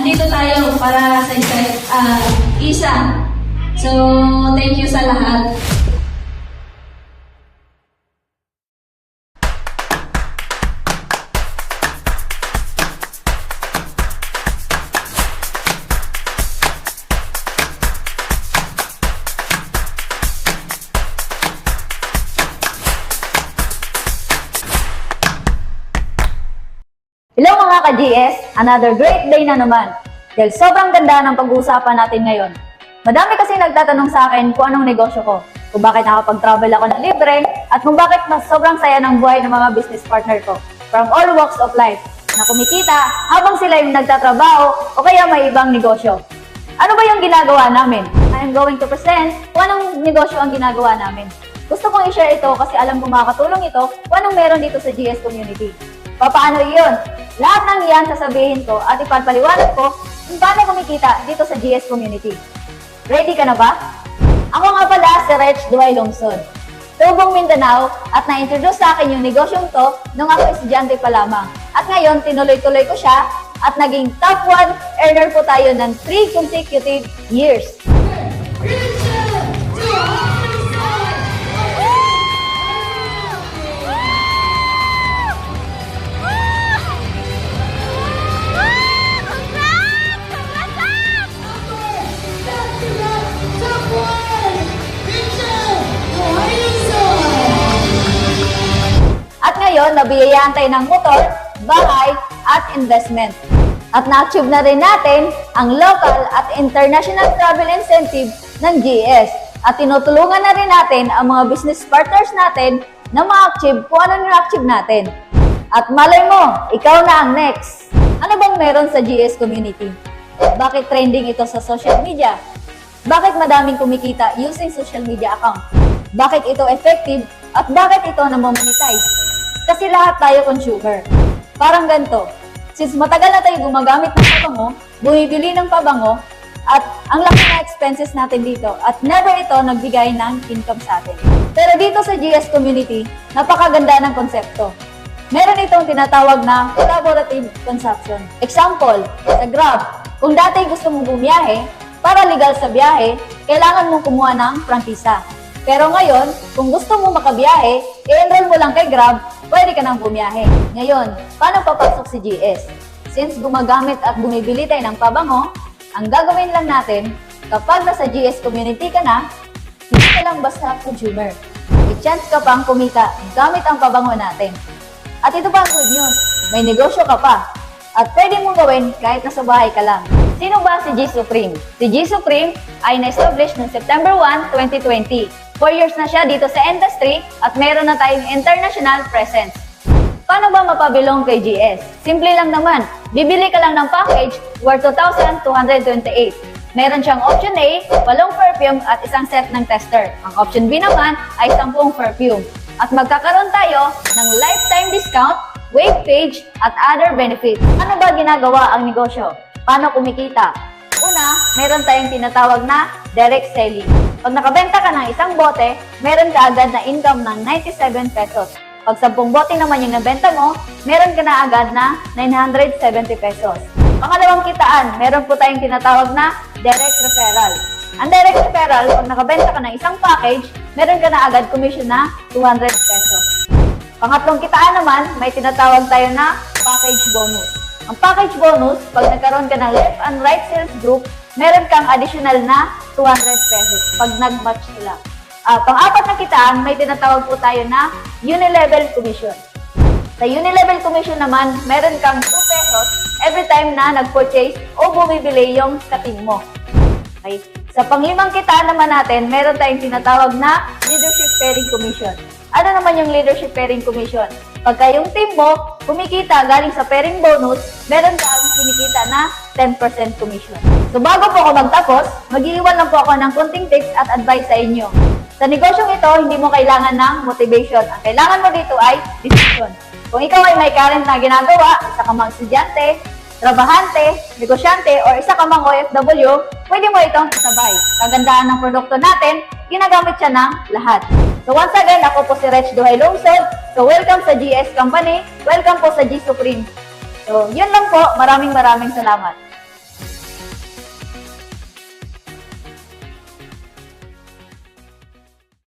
andito tayo para sa isa. So, thank you sa lahat. Hello mga ka-GS! Another great day na naman. Dahil sobrang ganda ng pag-uusapan natin ngayon. Madami kasi nagtatanong sa akin kung anong negosyo ko, kung bakit nakapag-travel ako ng libre, at kung bakit mas sobrang saya ng buhay ng mga business partner ko from all walks of life na kumikita habang sila yung nagtatrabaho o kaya may ibang negosyo. Ano ba yung ginagawa namin? I am going to present kung anong negosyo ang ginagawa namin. Gusto kong i-share ito kasi alam kong makakatulong ito kung anong meron dito sa GS community. Paano iyon? Lahat ng iyan sasabihin ko at ipapaliwanag ko kung paano kumikita dito sa GS community. Ready ka na ba? Ako nga pala si Rech Duay Lungsod, Tubong Mindanao, at na-introduce sa akin yung negosyong to nung ako estudyante pa lamang. At ngayon, tinuloy-tuloy ko siya at naging top 1 earner po tayo ng 3 consecutive years. Ngayon, nabiyayaan tayo ng motor, bahay, at investment. At na-achieve na rin natin ang local at international travel incentive ng GS. At tinutulungan na rin natin ang mga business partners natin na ma-achieve kung ano na-achieve natin. At malay mo, ikaw na ang next. Ano bang meron sa GS community? Bakit trending ito sa social media? Bakit madaming kumikita using social media account? Bakit ito effective? At bakit ito na-monetize? Kasi lahat tayo consumer. Parang ganito, since matagal na tayo gumagamit ng pabango, bumibili ng pabango, at ang laki na expenses natin dito, at never ito nagbigay ng income sa atin. Pero dito sa GS community, napakaganda ng konsepto. Meron itong tinatawag na collaborative consumption. Example, sa Grab, kung dati gusto mong bumiyahe, para legal sa biyahe, kailangan mong kumuha ng prangkisa. Pero ngayon, kung gusto mo makabiyahe, i-enroll mo lang kay Grab, pwede ka nang bumiyahe. Ngayon, paano papasok si GS? Since gumagamit at bumibili tayo ng pabango, ang gagawin lang natin, kapag nasa GS community ka na, hindi ka lang basta consumer. May chance ka pang kumita gamit ang pabango natin. At ito pa ang good news, may negosyo ka pa. At pwede mong gawin kahit nasa bahay ka lang. Sino ba si G Supreme? Si G Supreme ay na-establish noong September 1, 2020. 4 years na siya dito sa industry at meron na tayong international presence. Paano ba mapabilong kay GS? Simple lang naman. Bibili ka lang ng package worth 2,228. Meron siyang option A, 8 perfume at isang set ng tester. Ang option B naman ay 10 perfume. At magkakaroon tayo ng lifetime discount, web page, at other benefits. Ano ba ginagawa ang negosyo? Paano kumikita? Una, meron tayong tinatawag na direct selling. Pag nakabenta ka ng isang bote, meron ka agad na income ng 97 pesos. Pag 10 bote naman yung nabenta mo, meron ka na agad na 970 pesos. Pangalawang kitaan, meron po tayong tinatawag na direct referral. Ang direct referral, pag nakabenta ka ng isang package, meron ka na agad commission na 200 pesos. Pangatlong kitaan naman, may tinatawag tayo na package bonus. Ang package bonus, pag nagkaroon ka ng left and right sales group, meron kang additional na 200 pesos pag nag-match sila. Pang-apat na kitaan, may tinatawag po tayo na unilevel commission. Sa unilevel commission naman, meron kang 2 pesos every time na nag-purchase o bumibili yung kating mo. Okay. Sa panglimang kitaan naman natin, meron tayong tinatawag na leadership pairing commission. Ano naman yung leadership pairing commission? Pagka yung team mo, kumikita galing sa pairing bonus, meron kang kinikita na 10% commission. So bago po ako magtapos, mag-iiwan lang po ako ng konting tips at advice sa inyo. Sa negosyong ito, hindi mo kailangan ng motivation. Ang kailangan mo dito ay decision. Kung ikaw ay may current na ginagawa, isa ka mang estudyante, trabahante, negosyante, o isa ka mang OFW, pwede mo itong isabay. Kagandahan ng produkto natin, ginagamit siya ng lahat. So once again, ako po si Rech Duhay Lungsod. So welcome sa GS Company. Welcome po sa G Supreme. So yun lang po. Maraming salamat.